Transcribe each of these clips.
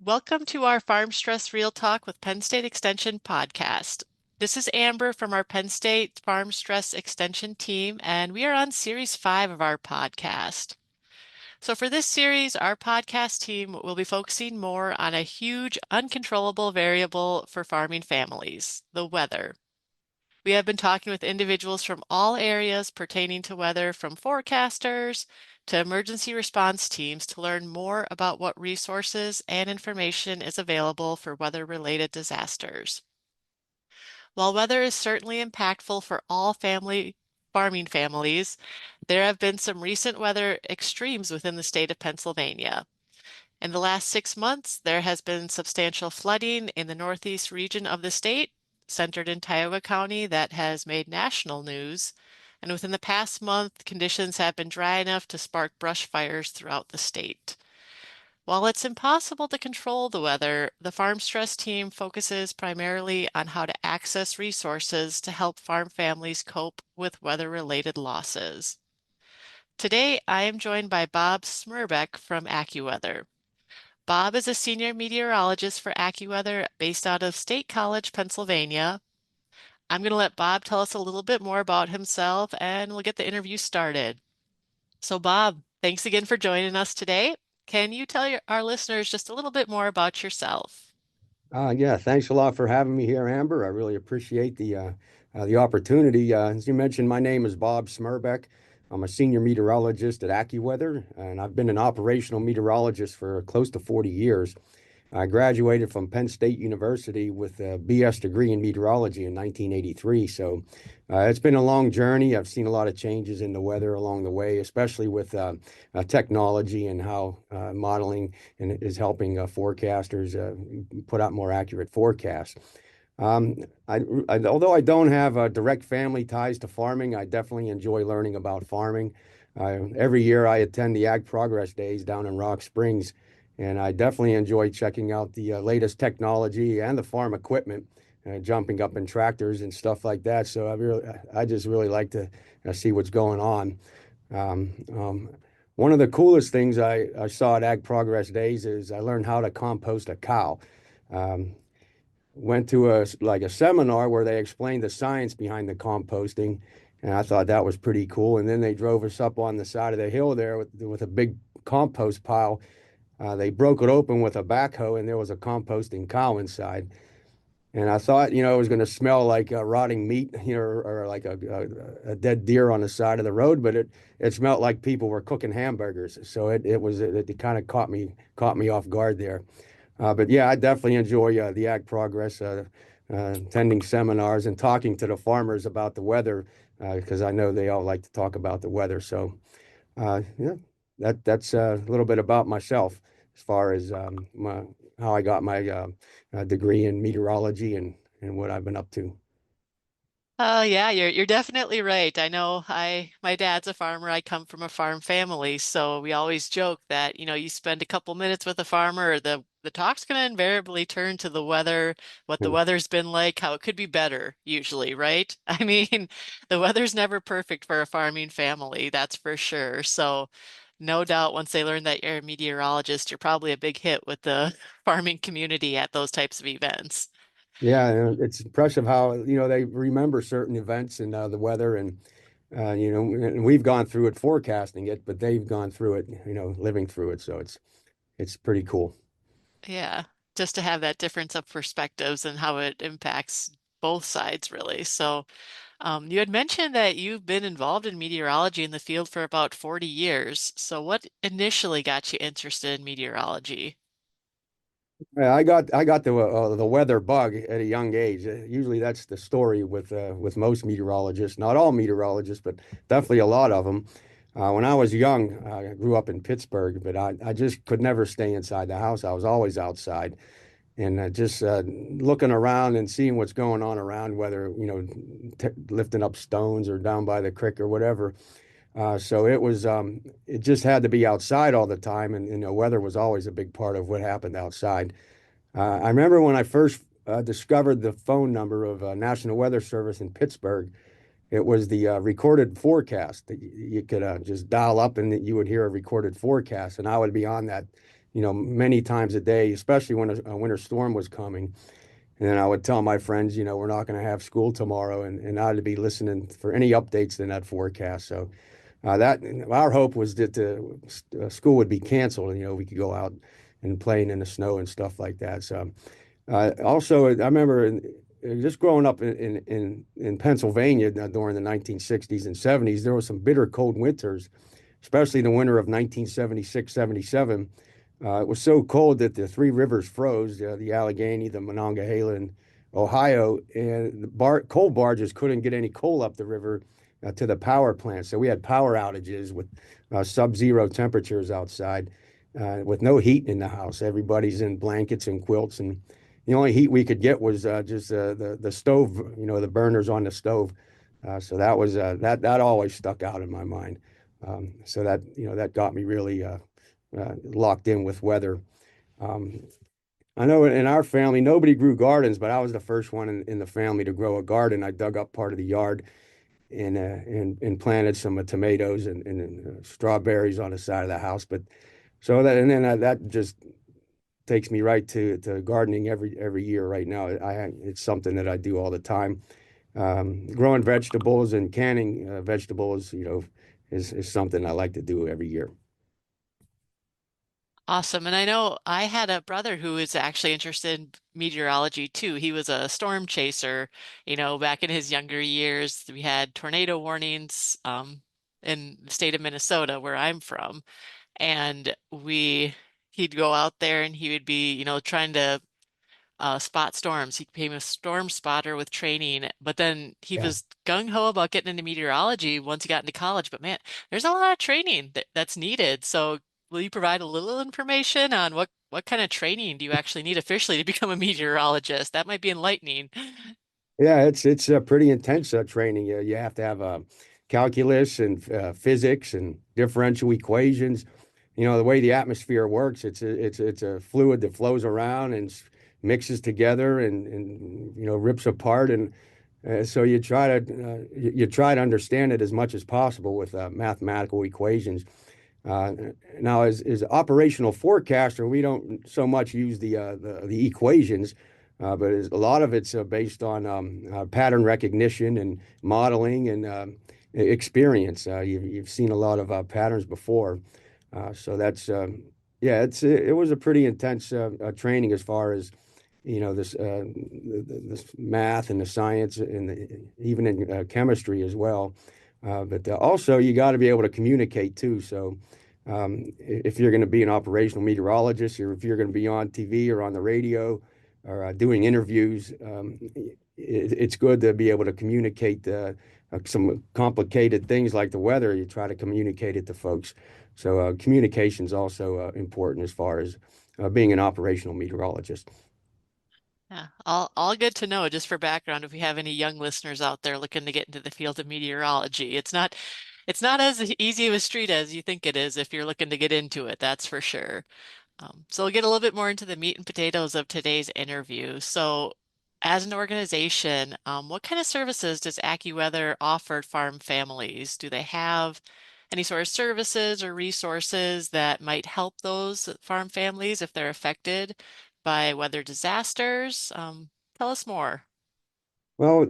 Welcome to our Farm Stress Real Talk with Penn State Extension podcast. This is Amber from our Penn State Farm Stress Extension team, and we are on Series 5 of our podcast. So, for this series, our podcast team will be focusing more on a huge, uncontrollable variable for farming families, the weather. We have been talking with individuals from all areas pertaining to weather, from forecasters to emergency response teams, to learn more about what resources and information is available for weather-related disasters. While weather is certainly impactful for all farming families, there have been some recent weather extremes within the state of Pennsylvania. In the last 6 months, there has been substantial flooding in the northeast region of the state, centered in Tioga County, that has made national news. And within the past month, conditions have been dry enough to spark brush fires throughout the state. While it's impossible to control the weather, the Farm Stress team focuses primarily on how to access resources to help farm families cope with weather-related losses. Today, I am joined by Bob Smerbeck from Accuweather. Bob is a senior meteorologist for Accuweather based out of State College, Pennsylvania. I'm going to let Bob tell us a little bit more about himself and we'll get the interview started. So, Bob, thanks again for joining us today. Can you tell our listeners just a little bit more about yourself? Yeah, thanks a lot for having me here, Amber. I really appreciate the opportunity. As you mentioned, my name is Bob Smerbeck. I'm a senior meteorologist at Accuweather, and I've been an operational meteorologist for close to 40 years. I graduated from Penn State University with a BS degree in meteorology in 1983. So it's been a long journey. I've seen a lot of changes in the weather along the way, especially with technology and how modeling is helping forecasters put out more accurate forecasts. Although I don't have direct family ties to farming, I definitely enjoy learning about farming. Every year I attend the Ag Progress Days down in Rock Springs, and I definitely enjoy checking out the latest technology and the farm equipment, jumping up in tractors and stuff like that. So I just really like to see what's going on. Um, um, One of the coolest things I saw at Ag Progress Days is I learned how to compost a cow. Um, Went to a seminar where they explained the science behind the composting, and I thought that was pretty cool. And then they drove us up on the side of the hill there with a big compost pile. They broke it open with a backhoe, and there was a composting cow inside. And I thought, it was going to smell like rotting meat, or like a dead deer on the side of the road, but it smelled like people were cooking hamburgers. So it kind of caught me off guard there. But yeah, I definitely enjoy the Ag Progress, attending seminars and talking to the farmers about the weather, because I know they all like to talk about the weather. So yeah, that's a little bit about myself as far as how I got my degree in meteorology and what I've been up to. Oh yeah, you're definitely right. I know my dad's a farmer. I come from a farm family, so we always joke that, you spend a couple minutes with a farmer, the talk's going to invariably turn to the weather, what the weather's been like, how it could be better usually, right? I mean, the weather's never perfect for a farming family, that's for sure. So, no doubt once they learn that you're a meteorologist, you're probably a big hit with the farming community at those types of events. Yeah, and it's impressive how, they remember certain events and the weather and we've gone through it forecasting it, but they've gone through it, living through it. So it's pretty cool. Yeah, just to have that difference of perspectives and how it impacts both sides, really. So, you had mentioned that you've been involved in meteorology in the field for about 40 years. So, what initially got you interested in meteorology? Yeah, I got the weather bug at a young age. Usually that's the story with most meteorologists, not all meteorologists, but definitely a lot of them. When I was young, I grew up in Pittsburgh, but I just could never stay inside the house. I was always outside and just looking around and seeing what's going on around, whether, t lifting up stones or down by the creek or whatever. So it just had to be outside all the time, and weather was always a big part of what happened outside. I remember when I first discovered the phone number of National Weather Service in Pittsburgh. It was the recorded forecast that you could just dial up and you would hear a recorded forecast, and I would be on that many times a day, especially when a winter storm was coming. And then I would tell my friends, we're not going to have school tomorrow, and I'd be listening for any updates in that forecast. So that our hope was that the school would be canceled, and we could go out and playing in the snow and stuff like that. So also, I remember just growing up in Pennsylvania during the 1960s and 70s, there were some bitter cold winters, especially the winter of 1976, 77. It was so cold that the three rivers froze, the Allegheny, the Monongahela, and Ohio, and the coal barges couldn't get any coal up the river to the power plant. So we had power outages with sub-zero temperatures outside, with no heat in the house. Everybody's in blankets and quilts, and the only heat we could get was just the stove, the burners on the stove. So that was that always stuck out in my mind. So that got me really locked in with weather. Um, I know in our family nobody grew gardens, but I was the first one in the family to grow a garden. I dug up part of the yard and planted some tomatoes and strawberries on the side of the house. But so that and then that just takes me right to gardening every year right now. It's something that I do all the time. Growing vegetables and canning vegetables, is something I like to do every year. Awesome. And I know I had a brother who was actually interested in meteorology too. He was a storm chaser, back in his younger years. We had tornado warnings in the state of Minnesota, where I'm from. And he'd go out there and he would be, trying to spot storms. He became a storm spotter with training, but then he Yeah. was gung-ho about getting into meteorology once he got into college. But man, there's a lot of training that's needed. So will you provide a little information on what kind of training do you actually need officially to become a meteorologist? That might be enlightening. Yeah, it's a pretty intense training. You have to have calculus and physics and differential equations. The way the atmosphere works, it's a fluid that flows around and mixes together and rips apart, and so you try to understand it as much as possible with mathematical equations. Uh, Now, as operational forecaster, we don't so much use the equations, but a lot of it's based on pattern recognition and modeling and experience. You've seen a lot of patterns before, so that's yeah. It was a pretty intense training as far as this math and the science and even in chemistry as well. But also you got to be able to communicate too. So if you're going to be an operational meteorologist, or if you're going to be on TV or on the radio or doing interviews, it's good to be able to communicate some complicated things like the weather. You try to communicate it to folks. So communication is also important as far as being an operational meteorologist. Yeah, all good to know. Just for background, if we have any young listeners out there looking to get into the field of meteorology, it's not as easy of a street as you think it is if you're looking to get into it, that's for sure. So we'll get a little bit more into the meat and potatoes of today's interview. So, as an organization, what kind of services does AccuWeather offer farm families? Do they have any sort of services or resources that might help those farm families if they're affected by weather disasters? Tell us more. Well,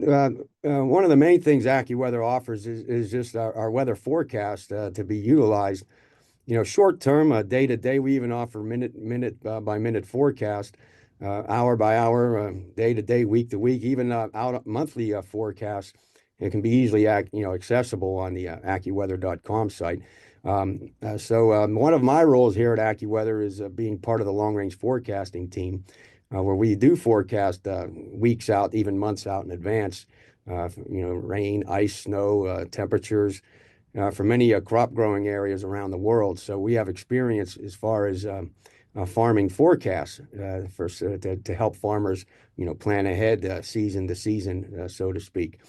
one of the main things AccuWeather offers is just our weather forecast to be utilized. Short term, day to day, we even offer minute by minute forecast, hour by hour, day to day, week to week, even out monthly forecast. It can be easily accessible on the AccuWeather.com site. So one of my roles here at AccuWeather is being part of the long range forecasting team, where we do forecast weeks out, even months out in advance. Rain, ice, snow, temperatures for many crop growing areas around the world. So we have experience as far as farming forecasts to help farmers, plan ahead season to season, so to speak.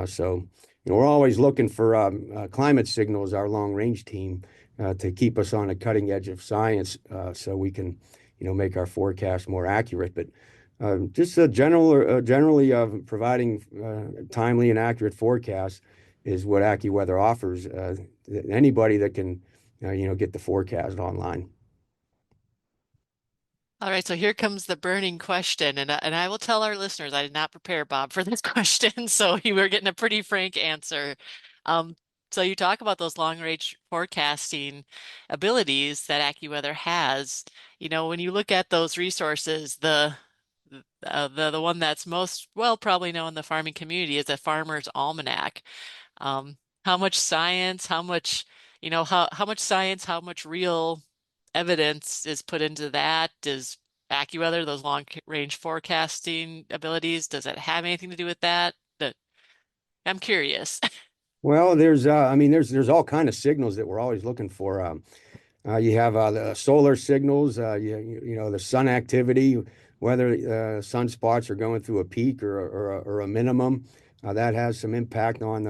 So we're always looking for climate signals, our long range team, to keep us on the cutting edge of science, so we can, make our forecast more accurate. But just generally providing timely and accurate forecasts is what AccuWeather offers anybody that can, get the forecast online. All right, so here comes the burning question, and I will tell our listeners I did not prepare Bob for this question, so you were getting a pretty frank answer. Um, so you talk about those long range forecasting abilities that AccuWeather has. When you look at those resources, the one that's most well probably known in the farming community is a Farmer's Almanac. Um, how much science, how much science, how much real evidence is put into that? Does AccuWeather, those long range forecasting abilities, does it have anything to do with that? I'm curious. Well, I mean, there's all kind of signals that we're always looking for. You have the solar signals, you know, the sun activity, whether sunspots are going through a peak or a minimum. That has some impact on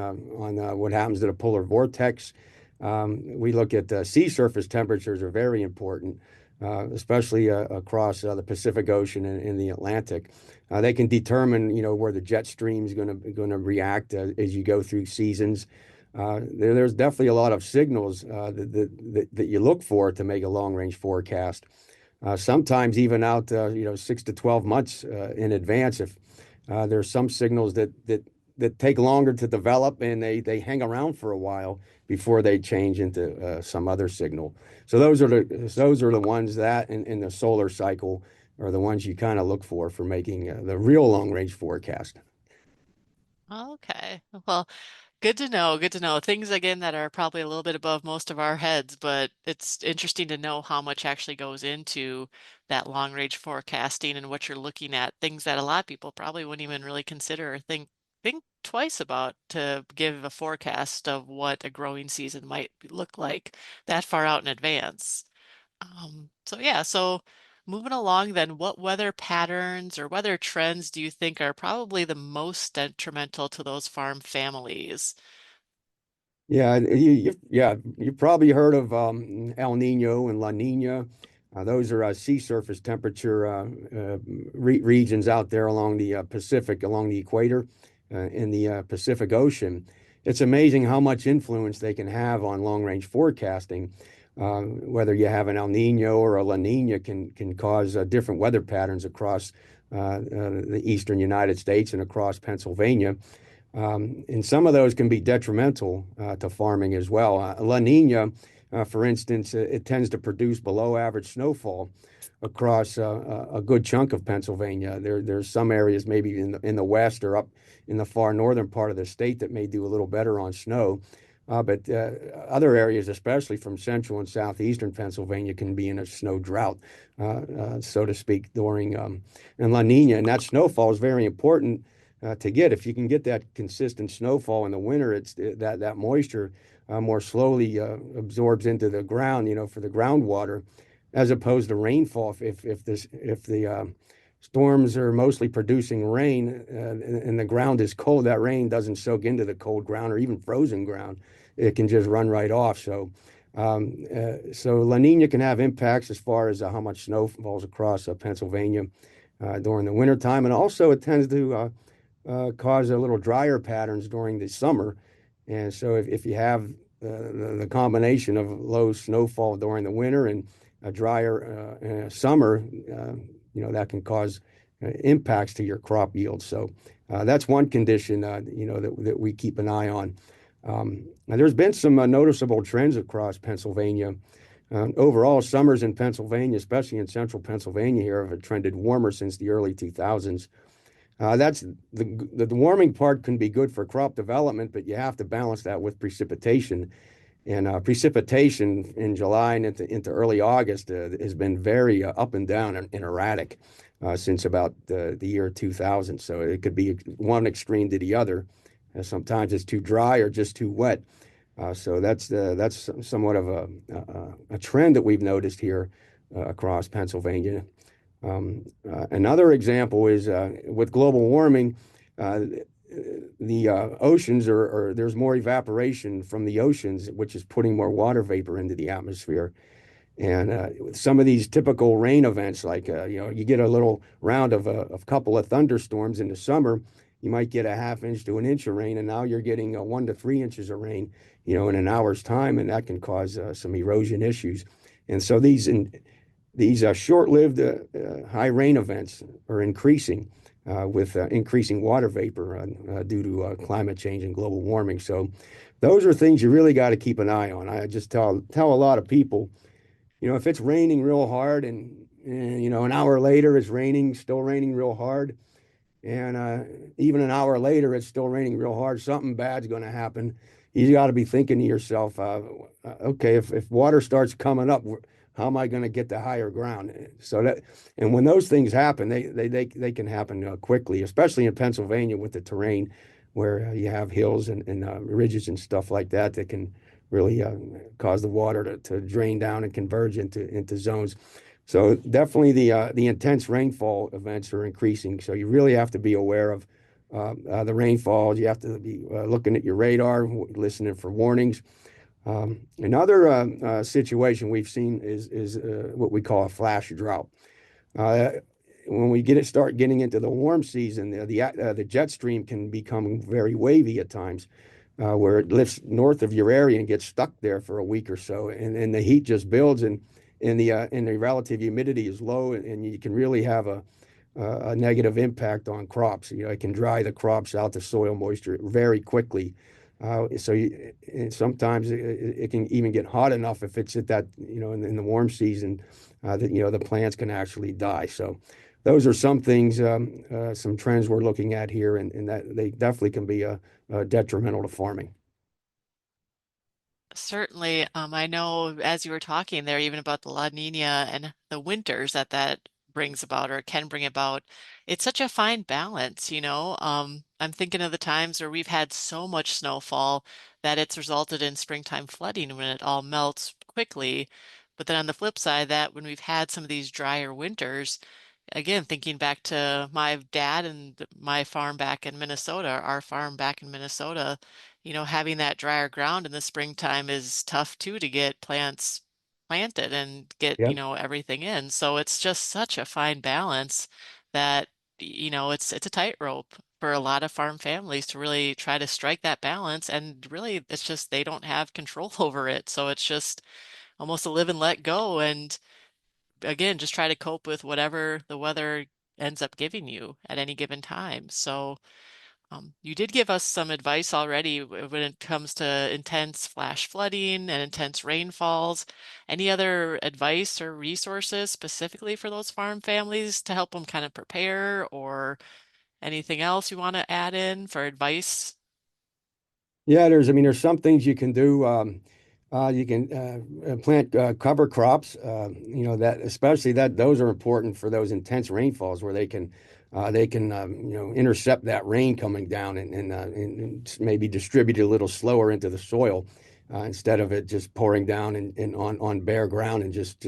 what happens to the polar vortex. We look at sea surface temperatures are very important, especially across the Pacific Ocean and the Atlantic. They can determine, you know, where the jet stream is going to react as you go through seasons. There's definitely a lot of signals that you look for to make a long range forecast. Sometimes even out, you know, 6 to 12 months in advance. If there's some signals that take longer to develop and they hang around for a while before they change into some other signal. So those are the ones that in the solar cycle are the ones you kind of look for making the real long range forecast. Okay. Well, good to know. Good to know. Things again that are probably a little bit above most of our heads, but it's interesting to know how much actually goes into that long range forecasting and what you're looking at. Things that a lot of people probably wouldn't even really consider or think twice about to give a forecast of what a growing season might look like that far out in advance. So moving along then, what weather patterns or weather trends do you think are probably the most detrimental to those farm families? Yeah, you've probably heard of El Nino and La Nina. Those are sea surface temperature regions out there along the Pacific, along the equator, in the Pacific Ocean. It's amazing how much influence they can have on long range forecasting. Whether you have an El Nino or a La Nina can cause different weather patterns across the eastern United States and across Pennsylvania. And some of those can be detrimental to farming as well. La Nina, for instance, it tends to produce below average snowfall across a good chunk of Pennsylvania. There's some areas maybe in the west or up in the far northern part of the state that may do a little better on snow. But other areas, especially from central and southeastern Pennsylvania, can be in a snow drought, so to speak, during and La Nina. And that snowfall is very important to get. If you can get that consistent snowfall in the winter, it's that moisture more slowly absorbs into the ground, you know, for the groundwater, as opposed to rainfall. If the storms are mostly producing rain and the ground is cold, that rain doesn't soak into the cold ground or even frozen ground. It can just run right off. So La Nina can have impacts as far as how much snow falls across Pennsylvania during the winter time, and also it tends to cause a little drier patterns during the summer. And so if you have the combination of low snowfall during the winter and a drier summer, you know, that can cause impacts to your crop yield. So that's one condition, you know, that we keep an eye on. And there's been some noticeable trends across Pennsylvania. Overall, summers in Pennsylvania, especially in central Pennsylvania here, have trended warmer since the early 2000s. That's the warming part can be good for crop development, but you have to balance that with precipitation. And precipitation in July and into early August has been very up and down and erratic since about the year 2000. So it could be one extreme to the other. Sometimes it's too dry or just too wet. So that's somewhat of a trend that we've noticed here across Pennsylvania. Another example is with global warming, uh, the oceans there's more evaporation from the oceans, which is putting more water vapor into the atmosphere. And some of these typical rain events, like you know, you get a little round of a couple of thunderstorms in the summer, you might get a half inch to an inch of rain, and now you're getting 1 to 3 inches of rain, you know, in an hour's time, and that can cause some erosion issues. And so these short-lived high rain events are increasing with increasing water vapor due to climate change and global warming. So those are things you really got to keep an eye on. I just tell a lot of people, if it's raining real hard and an hour later it's raining, still raining real hard, and even an hour later, it's still raining real hard. Something bad's going to happen. You got to be thinking to yourself, okay, if water starts coming up, how am I going to get to higher ground? And when those things happen, they can happen quickly, especially in Pennsylvania with the terrain where you have hills and ridges and stuff like that that can really cause the water to drain down and converge into zones. So definitely the intense rainfall events are increasing. So you really have to be aware of the rainfall. You have to be looking at your radar, listening for warnings. Another situation we've seen is what we call a flash drought. Uh, when we start getting into the warm season, the jet stream can become very wavy at times, where it lifts north of your area and gets stuck there for a week or so, and the heat just builds and the relative humidity is low, and you can really have a negative impact on crops. It can dry the crops out to soil moisture very quickly. And sometimes it can even get hot enough if it's at that, in the warm season, that, the plants can actually die. So those are some things, some trends we're looking at here, and that they definitely can be detrimental to farming. Certainly, I know as you were talking there, even about the La Nina and the winters that brings about or can bring about, it's such a fine balance, you know. I'm thinking of the times where we've had so much snowfall that it's resulted in springtime flooding when it all melts quickly. But then on the flip side, that when we've had some of these drier winters, again, thinking back to my dad and my farm back in Minnesota, our farm back in Minnesota, having that drier ground in the springtime is tough too to get plants planted and get, Yep. everything in. So it's just such a fine balance that, it's a tightrope for a lot of farm families to really try to strike that balance. And really, it's just they don't have control over it. So it's just almost a live and let go. And again, just try to cope with whatever the weather ends up giving you at any given time. So, you did give us some advice already when it comes to intense flash flooding and intense rainfalls. Any other advice or resources specifically for those farm families to help them kind of prepare, or anything else you want to add in for advice? Yeah, there's some things you can do. You can plant cover crops. That especially that those are important for those intense rainfalls where they can intercept that rain coming down and maybe distribute it a little slower into the soil instead of it just pouring down and on bare ground and just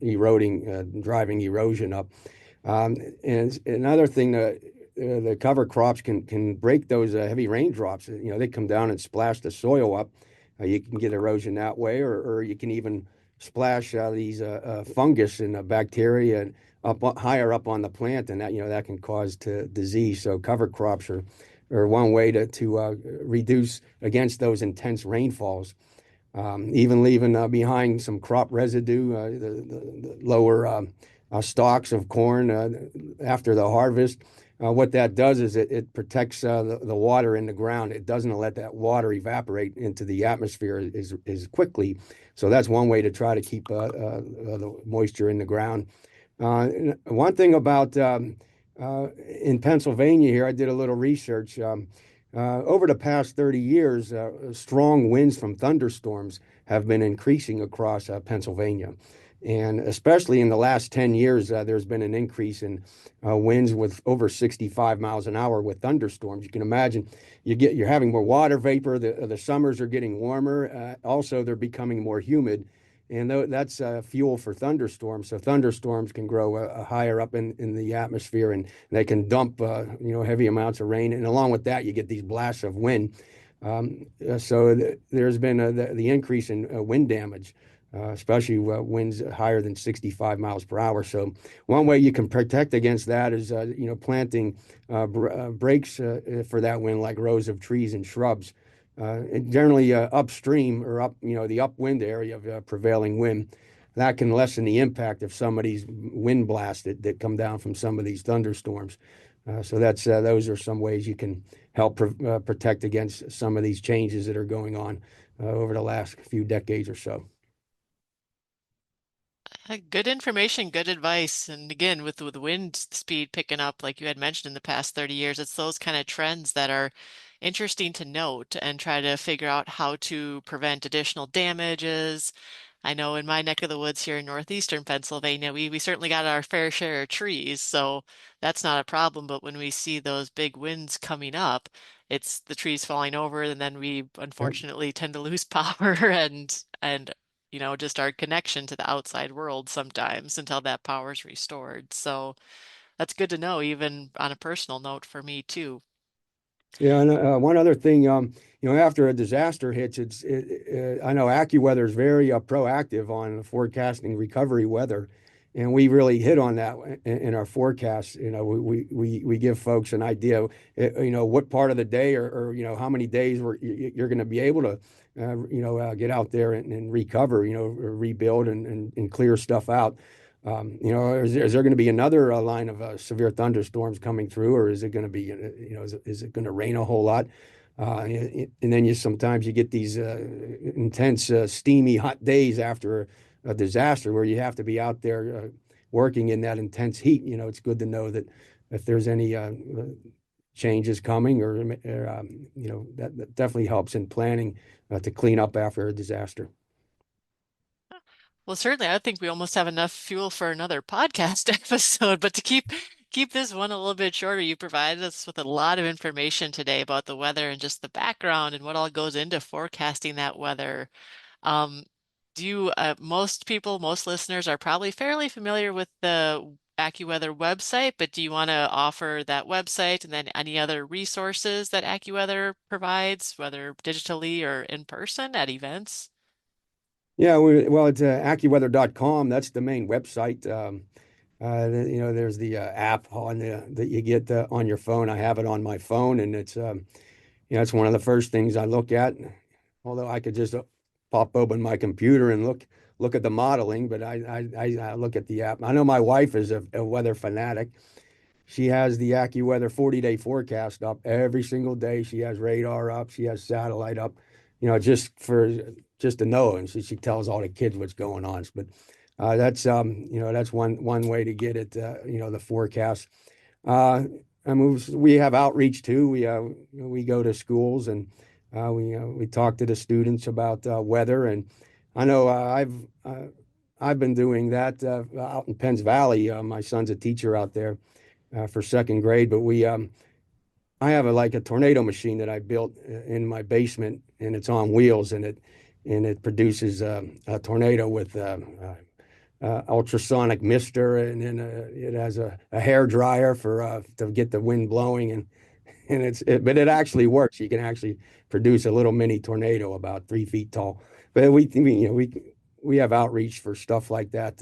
eroding, driving erosion up. And another thing that the cover crops can break those heavy raindrops. They come down and splash the soil up. You can get erosion that way, or you can even splash these fungus and bacteria up higher up on the plant, and that can cause disease. So cover crops are one way to reduce against those intense rainfalls. Even leaving behind some crop residue, the lower stalks of corn after the harvest. What that does is it protects the water in the ground. It doesn't let that water evaporate into the atmosphere as quickly. So that's one way to try to keep the moisture in the ground. One thing about in Pennsylvania here, I did a little research. Over the past 30 years, strong winds from thunderstorms have been increasing across Pennsylvania. And especially in the last 10 years, there's been an increase in winds with over 65 miles an hour with thunderstorms. You can imagine you're having more water vapor. The summers are getting warmer. Also, they're becoming more humid. And that's fuel for thunderstorms. So thunderstorms can grow higher up in the atmosphere, and they can dump heavy amounts of rain. And along with that, you get these blasts of wind. There's been the increase in wind damage, especially winds higher than 65 miles per hour. So one way you can protect against that is planting breaks for that wind, like rows of trees and shrubs. And generally upstream or up, the upwind area of prevailing wind. that can lessen the impact of some of these wind blasts that come down from some of these thunderstorms. So that's those are some ways you can help protect against some of these changes that are going on over the last few decades or so. Good information, good advice. And again, with wind speed picking up, like you had mentioned in the past 30 years, it's those kind of trends that are interesting to note and try to figure out how to prevent additional damages. I know in my neck of the woods here in northeastern Pennsylvania, we certainly got our fair share of trees, so that's not a problem. But when we see those big winds coming up, it's the trees falling over, and then we Yep. unfortunately tend to lose power and just our connection to the outside world sometimes until that power is restored. So that's good to know, even on a personal note for me too. Yeah, and one other thing, after a disaster hits, I know AccuWeather is very proactive on forecasting recovery weather, and we really hit on that in our forecasts. We give folks an idea, what part of the day or how many days you're going to be able to, get out there and recover, or rebuild and clear stuff out. Is there going to be another line of severe thunderstorms coming through, or is it going to be, is it going to rain a whole lot? And then sometimes you get these intense, steamy, hot days after a disaster where you have to be out there working in that intense heat. It's good to know that if there's any changes coming, that definitely helps in planning to clean up after a disaster. Well, certainly, I think we almost have enough fuel for another podcast episode, but to keep this one a little bit shorter, you provided us with a lot of information today about the weather and just the background and what all goes into forecasting that weather. Um, most people, most listeners are probably fairly familiar with the AccuWeather website, but do you want to offer that website and then any other resources that AccuWeather provides, whether digitally or in person at events? Yeah, well, it's AccuWeather.com. That's the main website. There's the app that you get on your phone. I have it on my phone, and it's one of the first things I look at. Although I could just pop open my computer and look at the modeling, but I look at the app. I know my wife is a weather fanatic. She has the AccuWeather 40-day forecast up every single day. She has radar up. She has satellite up, just to know. And she tells all the kids what's going on. But that's one way to get it. The forecast. I mean, we have outreach too. We go to schools and we talk to the students about weather. And I know I've been doing that out in Penns Valley. My son's a teacher out there for second grade. But I have like a tornado machine that I built in my basement, and it's on wheels, and it produces a tornado with ultrasonic mister, and then it has a hair dryer for to get the wind blowing, but it actually works. You can actually produce a little mini tornado about 3 feet tall. But we have outreach for stuff like that.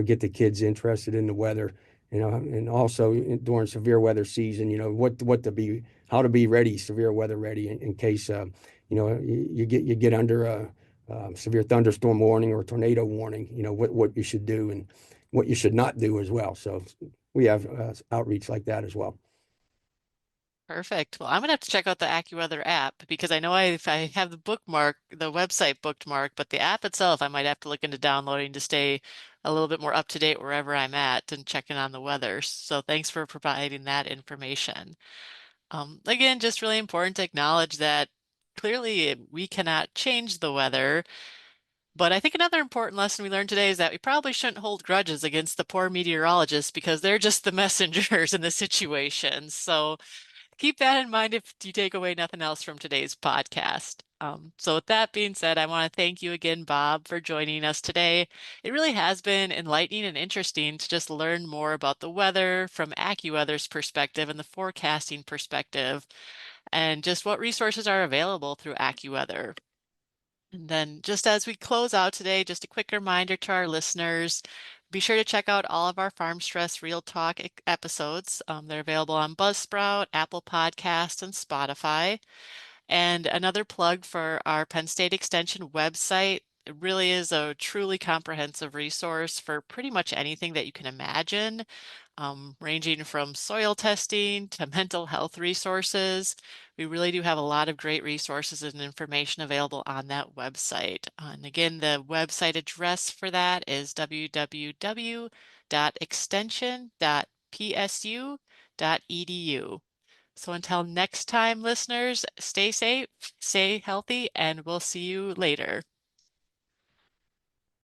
Get the kids interested in the weather. And also during severe weather season, how to be ready, severe weather ready in case you get under a severe thunderstorm warning or tornado warning. What you should do and what you should not do as well. So we have outreach like that as well. Perfect. Well, I'm gonna have to check out the AccuWeather app because I know I have the website bookmark, but the app itself, I might have to look into downloading to stay a little bit more up to date wherever I'm at and checking on the weather. So thanks for providing that information. Again, just really important to acknowledge that clearly we cannot change the weather. But I think another important lesson we learned today is that we probably shouldn't hold grudges against the poor meteorologists because they're just the messengers in the situation. So keep that in mind if you take away nothing else from today's podcast. So with that being said, I want to thank you again, Bob, for joining us today. It really has been enlightening and interesting to just learn more about the weather from AccuWeather's perspective and the forecasting perspective, and just what resources are available through AccuWeather. And then just as we close out today, just a quick reminder to our listeners, be sure to check out all of our Farm Stress Real Talk episodes. They're available on Buzzsprout, Apple Podcasts, and Spotify. And another plug for our Penn State Extension website. It really is a truly comprehensive resource for pretty much anything that you can imagine, ranging from soil testing to mental health resources. We really do have a lot of great resources and information available on that website. And again, the website address for that is www.extension.psu.edu. So until next time, listeners, stay safe, stay healthy, and we'll see you later.